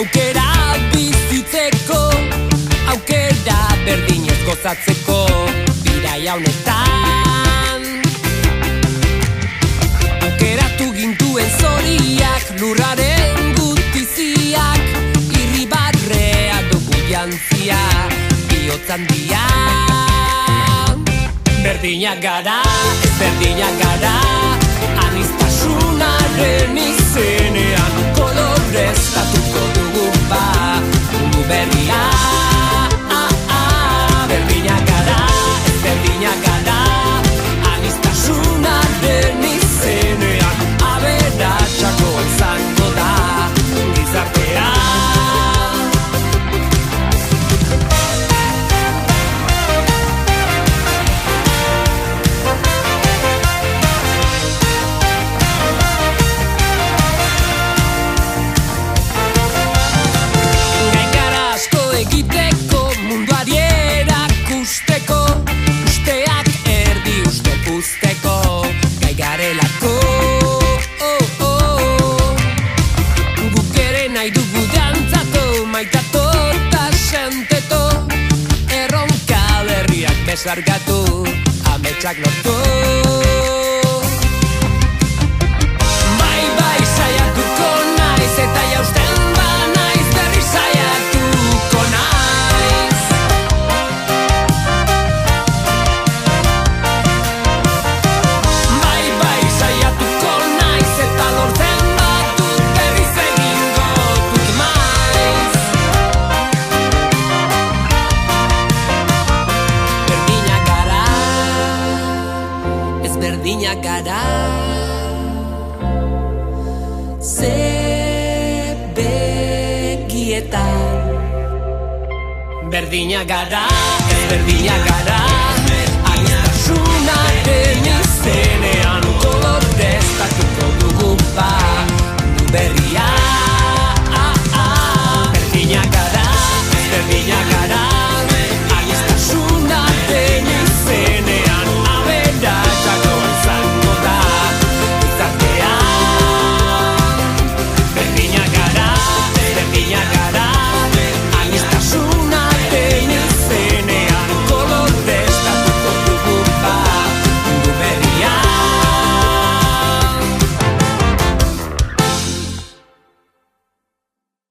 Aukera bizitzeko, aukera berdinez gozatzeko, biraia honetan. Aukeratu gintuen zoriak, lurraren gutiziak, irribarrea dugu jantzia, bihotz handia. Berdinak gara, ez berdinak gara, aniztasunaren izenean koloreztatuko dugu ba, mundu berria. Berdinak gara, ez berdinak gara, aniztasunaren izenean aberatxako izango da gizartea. Egiteko, munduari erakusteko, usteak erdi uste puzteko, gai garelako. Guk ere nahi dugu dantzatu, maitatu eta senteto, erronka berriak besarkatu, ametsak lortu. Bai, saiatuko naiz eta jausten banaiz berri saiatuko naiz. Bai, saiatuko naiz eta lortzen batut berriz egingo dut maiz. Berdinak gara, ez berdinak gara, ze begietan. Berdinak gara, ez berdinak gara, aniztasunaren izenean koloreztatuko dugu ba, mundu berria.